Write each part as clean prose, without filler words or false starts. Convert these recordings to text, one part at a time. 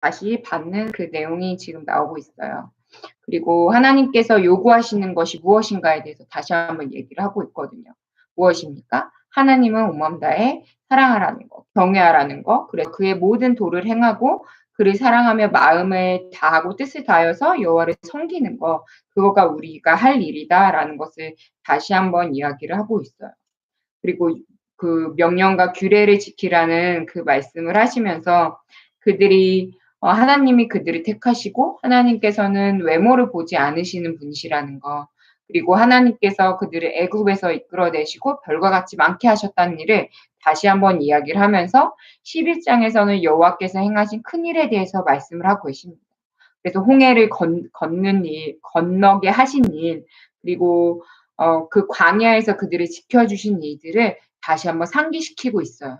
다시 받는 그 내용이 지금 나오고 있어요. 그리고 하나님께서 요구하시는 것이 무엇인가에 대해서 다시 한번 얘기를 하고 있거든요. 무엇입니까? 하나님은 온 마음 다해 사랑하라는 거, 경외하라는 거, 그래서 그의 모든 도를 행하고 그를 사랑하며 마음을 다하고 뜻을 다하여서 여호와를 섬기는 거, 그거가 우리가 할 일이다라는 것을 다시 한번 이야기를 하고 있어요. 그리고 그 명령과 규례를 지키라는 그 말씀을 하시면서 그들이 하나님이 그들을 택하시고 하나님께서는 외모를 보지 않으시는 분이시라는 거, 그리고 하나님께서 그들을 애굽에서 이끌어내시고 별과 같이 많게 하셨다는 일을 다시 한번 이야기를 하면서 11장에서는 여호와께서 행하신 큰 일에 대해서 말씀을 하고 계십니다. 그래서 홍해를 걷는 일, 건너게 하신 일, 그리고 그 광야에서 그들을 지켜주신 일들을 다시 한번 상기시키고 있어요.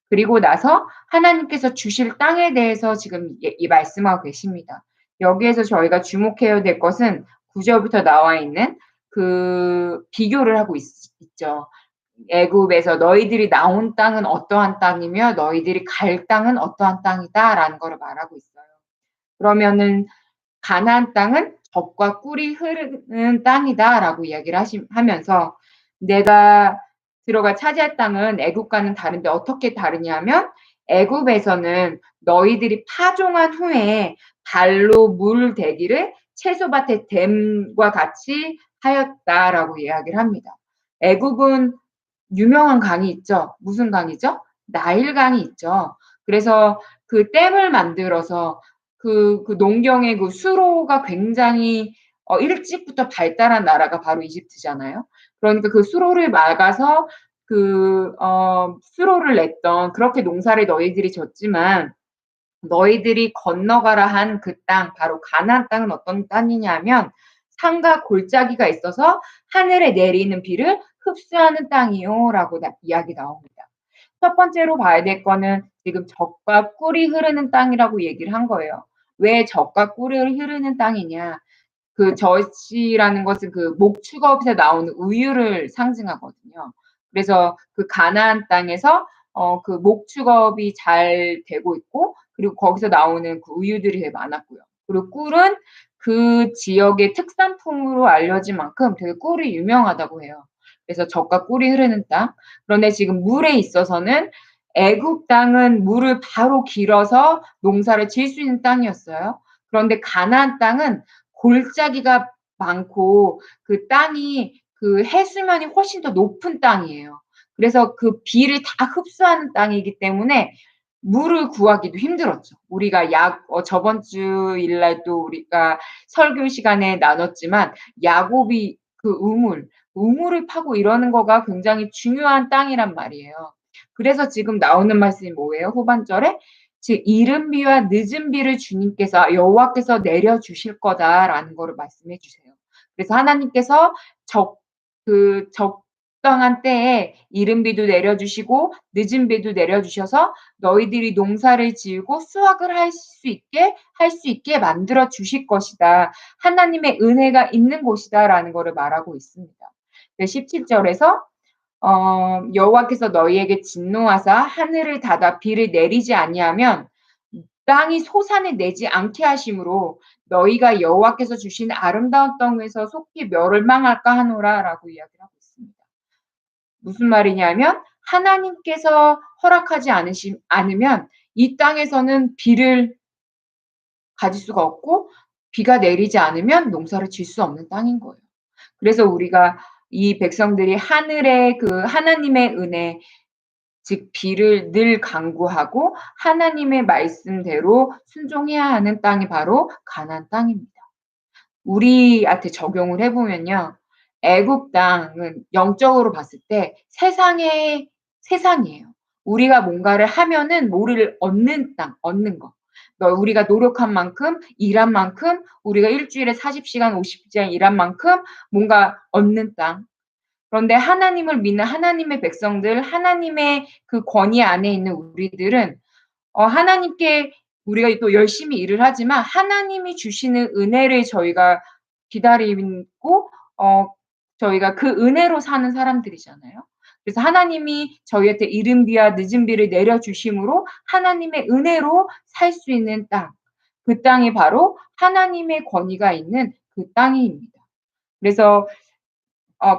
그리고 나서 하나님께서 주실 땅에 대해서 지금 이 말씀하고 계십니다. 여기에서 저희가 주목해야 될 것은 9절부터 나와 있는 그 비교를 하고 있죠. 애굽에서 너희들이 나온 땅은 어떠한 땅이며 너희들이 갈 땅은 어떠한 땅이다라는 거를 말하고 있어요. 그러면은 가나안 땅은 젖과 꿀이 흐르는 땅이다라고 이야기를 하면서 내가 들어가 차지할 땅은 애굽과는 다른데 어떻게 다르냐면 애굽에서는 너희들이 파종한 후에 발로 물 대기를 채소밭에 댐과 같이 하였다라고 이야기를 합니다. 애굽은 유명한 강이 있죠. 무슨 강이죠? 나일강이 있죠. 그래서 그 댐을 만들어서 그 농경의 그 수로가 굉장히 일찍부터 발달한 나라가 바로 이집트잖아요. 그러니까 그 수로를 막아서 수로를 냈던, 그렇게 농사를 너희들이 졌지만 너희들이 건너가라 한 그 땅, 바로 가나안 땅은 어떤 땅이냐면 산과 골짜기가 있어서 하늘에 내리는 비를 흡수하는 땅이요라고 이야기 나옵니다. 첫 번째로 봐야 될 거는 지금 젖과 꿀이 흐르는 땅이라고 얘기를 한 거예요. 왜 젖과 꿀이 흐르는 땅이냐? 그 젖이라는 것은 그 목축업에서 나오는 우유를 상징하거든요. 그래서 그 가나안 땅에서 그 목축업이 잘 되고 있고, 그리고 거기서 나오는 그 우유들이 되게 많았고요. 그리고 꿀은 그 지역의 특산품으로 알려진 만큼 되게 꿀이 유명하다고 해요. 그래서 젖과 꿀이 흐르는 땅. 그런데 지금 물에 있어서는 애굽 땅은 물을 바로 길어서 농사를 지을 수 있는 땅이었어요. 그런데 가나안 땅은 골짜기가 많고 그 땅이 그 해수면이 훨씬 더 높은 땅이에요. 그래서 그 비를 다 흡수하는 땅이기 때문에 물을 구하기도 힘들었죠. 우리가 저번 주 일날도 우리가 설교 시간에 나눴지만 야곱이 그 우물을 파고 이러는 거가 굉장히 중요한 땅이란 말이에요. 그래서 지금 나오는 말씀이 뭐예요? 후반절에 즉 이른 비와 늦은 비를 주님께서 여호와께서 내려 주실 거다라는 거를 말씀해 주세요. 그래서 하나님께서 적당한 때에 이른 비도 내려 주시고 늦은 비도 내려 주셔서 너희들이 농사를 지으고 수확을 할 수 있게 만들어 주실 것이다. 하나님의 은혜가 있는 곳이다라는 거를 말하고 있습니다. 17절에서 여호와께서 너희에게 진노하사 하늘을 닫아 비를 내리지 아니하면 땅이 소산을 내지 않게 하심으로 너희가 여호와께서 주신 아름다운 땅에서 속히 멸망할까 하노라라고 이야기를 하고 있습니다. 무슨 말이냐면 하나님께서 허락하지 않으면 이 땅에서는 비를 가질 수가 없고 비가 내리지 않으면 농사를 지을 수 없는 땅인 거예요. 그래서 우리가 이 백성들이 하늘의 그 하나님의 은혜, 즉 비를 늘 간구하고 하나님의 말씀대로 순종해야 하는 땅이 바로 가나안 땅입니다. 우리한테 적용을 해 보면요. 애굽 땅은 영적으로 봤을 때 세상이에요. 우리가 뭔가를 하면은 뭐를 얻는 땅, 얻는 거. 우리가 노력한 만큼, 일한 만큼, 우리가 일주일에 40시간, 50시간 일한 만큼 뭔가 얻는 땅. 그런데 하나님을 믿는 하나님의 백성들, 하나님의 그 권위 안에 있는 우리들은 하나님께 우리가 또 열심히 일을 하지만 하나님이 주시는 은혜를 저희가 기다리고 저희가 그 은혜로 사는 사람들이잖아요. 그래서 하나님이 저희한테 이른 비와 늦은 비를 내려 주심으로 하나님의 은혜로 살 수 있는 땅. 그 땅이 바로 하나님의 권위가 있는 그 땅입니다. 그래서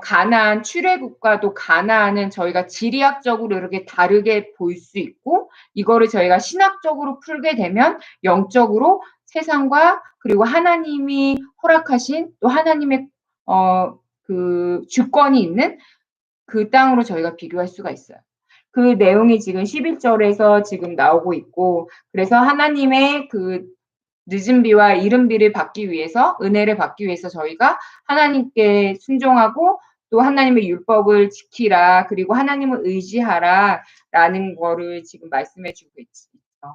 가나안 출애굽과도 가나안은 저희가 지리학적으로 이렇게 다르게 볼 수 있고, 이거를 저희가 신학적으로 풀게 되면 영적으로 세상과 그리고 하나님이 허락하신 또 하나님의 그 주권이 있는 그 땅으로 저희가 비교할 수가 있어요. 그 내용이 지금 11절에서 지금 나오고 있고, 그래서 하나님의 그 늦은 비와 이른 비를 받기 위해서, 은혜를 받기 위해서 저희가 하나님께 순종하고 또 하나님의 율법을 지키라, 그리고 하나님을 의지하라 라는 거를 지금 말씀해 주고 있죠.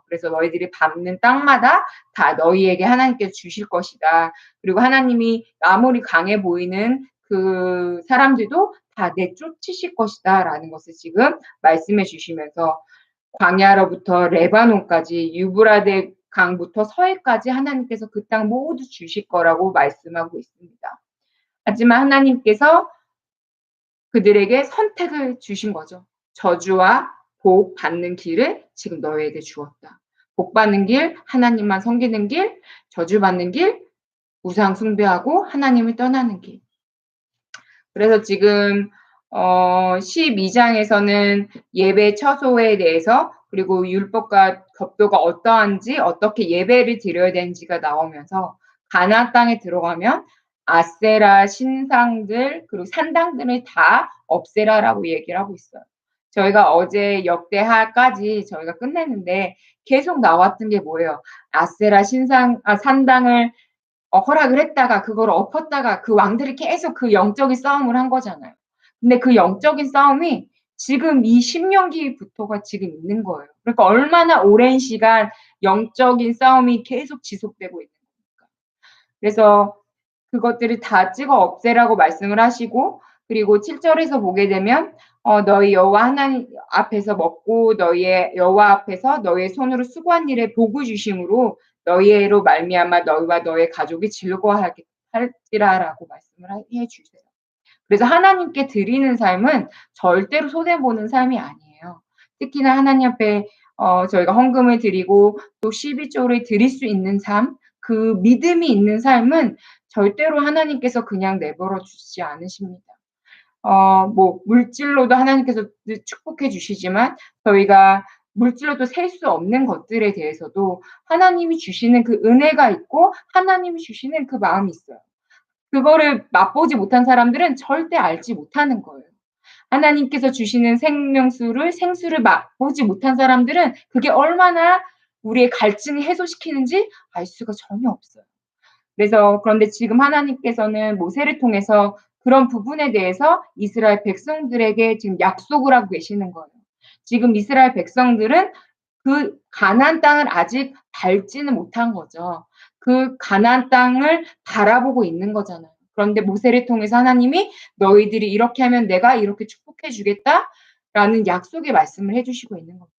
그래서 너희들이 밟는 땅마다 다 너희에게 하나님께서 주실 것이다. 그리고 하나님이 아무리 강해 보이는 그 사람들도 다 내쫓으실 것이다 라는 것을 지금 말씀해 주시면서, 광야로부터 레바논까지 유브라데 강부터 서해까지 하나님께서 그 땅 모두 주실 거라고 말씀하고 있습니다. 하지만 하나님께서 그들에게 선택을 주신 거죠. 저주와 복 받는 길을 지금 너희에게 주었다. 복 받는 길, 하나님만 섬기는 길, 저주 받는 길, 우상 숭배하고 하나님을 떠나는 길. 그래서 지금 12장에서는 예배 처소에 대해서, 그리고 율법과 법도가 어떠한지, 어떻게 예배를 드려야 되는지가 나오면서, 가나안 땅에 들어가면 아세라 신상들 그리고 산당들을 다 없애라라고 얘기를 하고 있어요. 저희가 어제 역대하까지 저희가 끝냈는데 계속 나왔던 게 뭐예요? 아세라 산당을 허락을 했다가 그걸 엎었다가 그 왕들이 계속 그 영적인 싸움을 한 거잖아요. 근데 그 영적인 싸움이 지금 이 신명기부터가 지금 있는 거예요. 그러니까 얼마나 오랜 시간 영적인 싸움이 계속 지속되고 있는 겁니까? 그래서 그것들을 다 찍어 없애라고 말씀을 하시고, 그리고 7절에서 보게 되면 너희 여호와 하나님 앞에서 먹고 너희의 여호와 앞에서 너희의 손으로 수고한 일에 복을 주심으로 너희로 말미암아 너희와 너의 가족이 즐거워할지라라고 말씀을 해 주세요. 그래서 하나님께 드리는 삶은 절대로 손해 보는 삶이 아니에요. 특히나 하나님 앞에 저희가 헌금을 드리고 또 12조를 드릴 수 있는 삶, 그 믿음이 있는 삶은 절대로 하나님께서 그냥 내버려 주시지 않으십니다. 뭐 물질로도 하나님께서 축복해 주시지만 저희가 물질로도 셀 수 없는 것들에 대해서도 하나님이 주시는 그 은혜가 있고 하나님이 주시는 그 마음이 있어요. 그거를 맛보지 못한 사람들은 절대 알지 못하는 거예요. 하나님께서 주시는 생수를 맛보지 못한 사람들은 그게 얼마나 우리의 갈증을 해소시키는지 알 수가 전혀 없어요. 그래서 그런데 지금 하나님께서는 모세를 통해서 그런 부분에 대해서 이스라엘 백성들에게 지금 약속을 하고 계시는 거예요. 지금 이스라엘 백성들은 그 가나안 땅을 아직 밟지는 못한 거죠. 그 가나안 땅을 바라보고 있는 거잖아요. 그런데 모세를 통해서 하나님이 너희들이 이렇게 하면 내가 이렇게 축복해 주겠다라는 약속의 말씀을 해 주시고 있는 겁니다.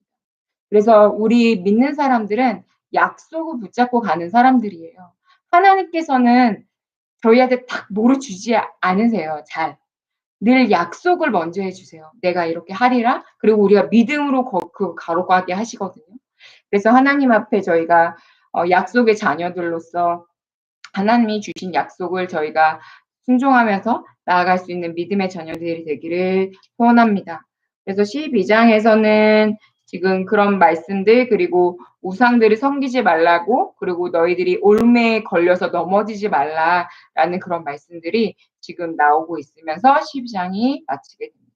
그래서 우리 믿는 사람들은 약속을 붙잡고 가는 사람들이에요. 하나님께서는 저희한테 딱 뭐를 주지 않으세요, 잘. 늘 약속을 먼저 해 주세요. 내가 이렇게 하리라. 그리고 우리가 믿음으로 그 가로가게 하시거든요. 그래서 하나님 앞에 저희가 약속의 자녀들로서 하나님이 주신 약속을 저희가 순종하면서 나아갈 수 있는 믿음의 자녀들이 되기를 소원합니다. 그래서 12장에서는 지금 그런 말씀들, 그리고 우상들을 섬기지 말라고, 그리고 너희들이 올매에 걸려서 넘어지지 말라라는 그런 말씀들이 지금 나오고 있으면서 12장이 마치게 됩니다.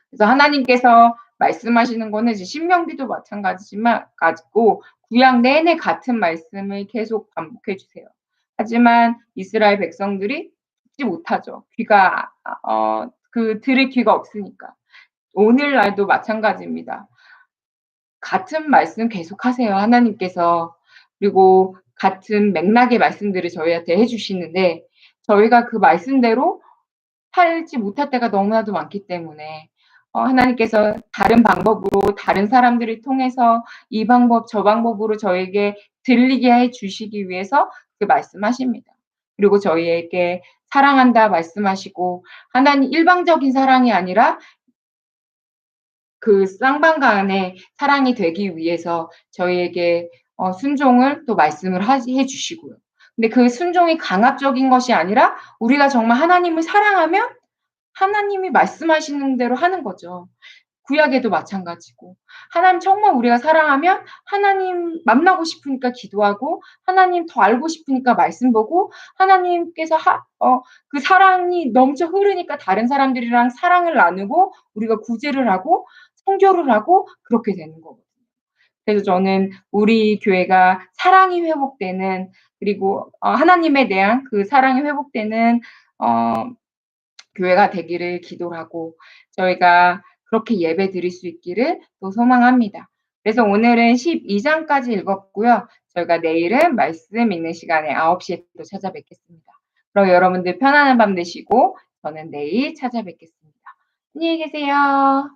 그래서 하나님께서 말씀하시는 거는 이제 신명기도 마찬가지지만 가지고 구약 내내 같은 말씀을 계속 반복해 주세요. 하지만 이스라엘 백성들이 듣지 못하죠. 귀가 들을 귀가 없으니까. 오늘날도 마찬가지입니다. 같은 말씀 계속하세요, 하나님께서. 그리고 같은 맥락의 말씀들을 저희한테 해 주시는데 저희가 그 말씀대로 살지 못할 때가 너무나도 많기 때문에 하나님께서 다른 방법으로 다른 사람들을 통해서 이 방법 저 방법으로 저에게 들리게 해 주시기 위해서 그 말씀하십니다. 그리고 저희에게 사랑한다 말씀하시고, 하나님 일방적인 사랑이 아니라 그 쌍방 간의 사랑이 되기 위해서 저희에게 순종을 또 말씀을 해 주시고요. 근데 그 순종이 강압적인 것이 아니라 우리가 정말 하나님을 사랑하면 하나님이 말씀하시는 대로 하는 거죠. 구약에도 마찬가지고. 하나님 정말 우리가 사랑하면 하나님 만나고 싶으니까 기도하고 하나님 더 알고 싶으니까 말씀 보고 하나님께서 그 사랑이 넘쳐 흐르니까 다른 사람들이랑 사랑을 나누고 우리가 구제를 하고 선교를 하고 그렇게 되는 거거든요. 그래서 저는 우리 교회가 사랑이 회복되는 그리고 하나님에 대한 그 사랑이 회복되는 어 교회가 되기를 기도를 하고 저희가 그렇게 예배 드릴 수 있기를 또 소망합니다. 그래서 오늘은 12장까지 읽었고요. 저희가 내일은 말씀 읽는 시간에 9시에 또 찾아뵙겠습니다. 그럼 여러분들 편안한 밤 되시고 저는 내일 찾아뵙겠습니다. 안녕히 계세요.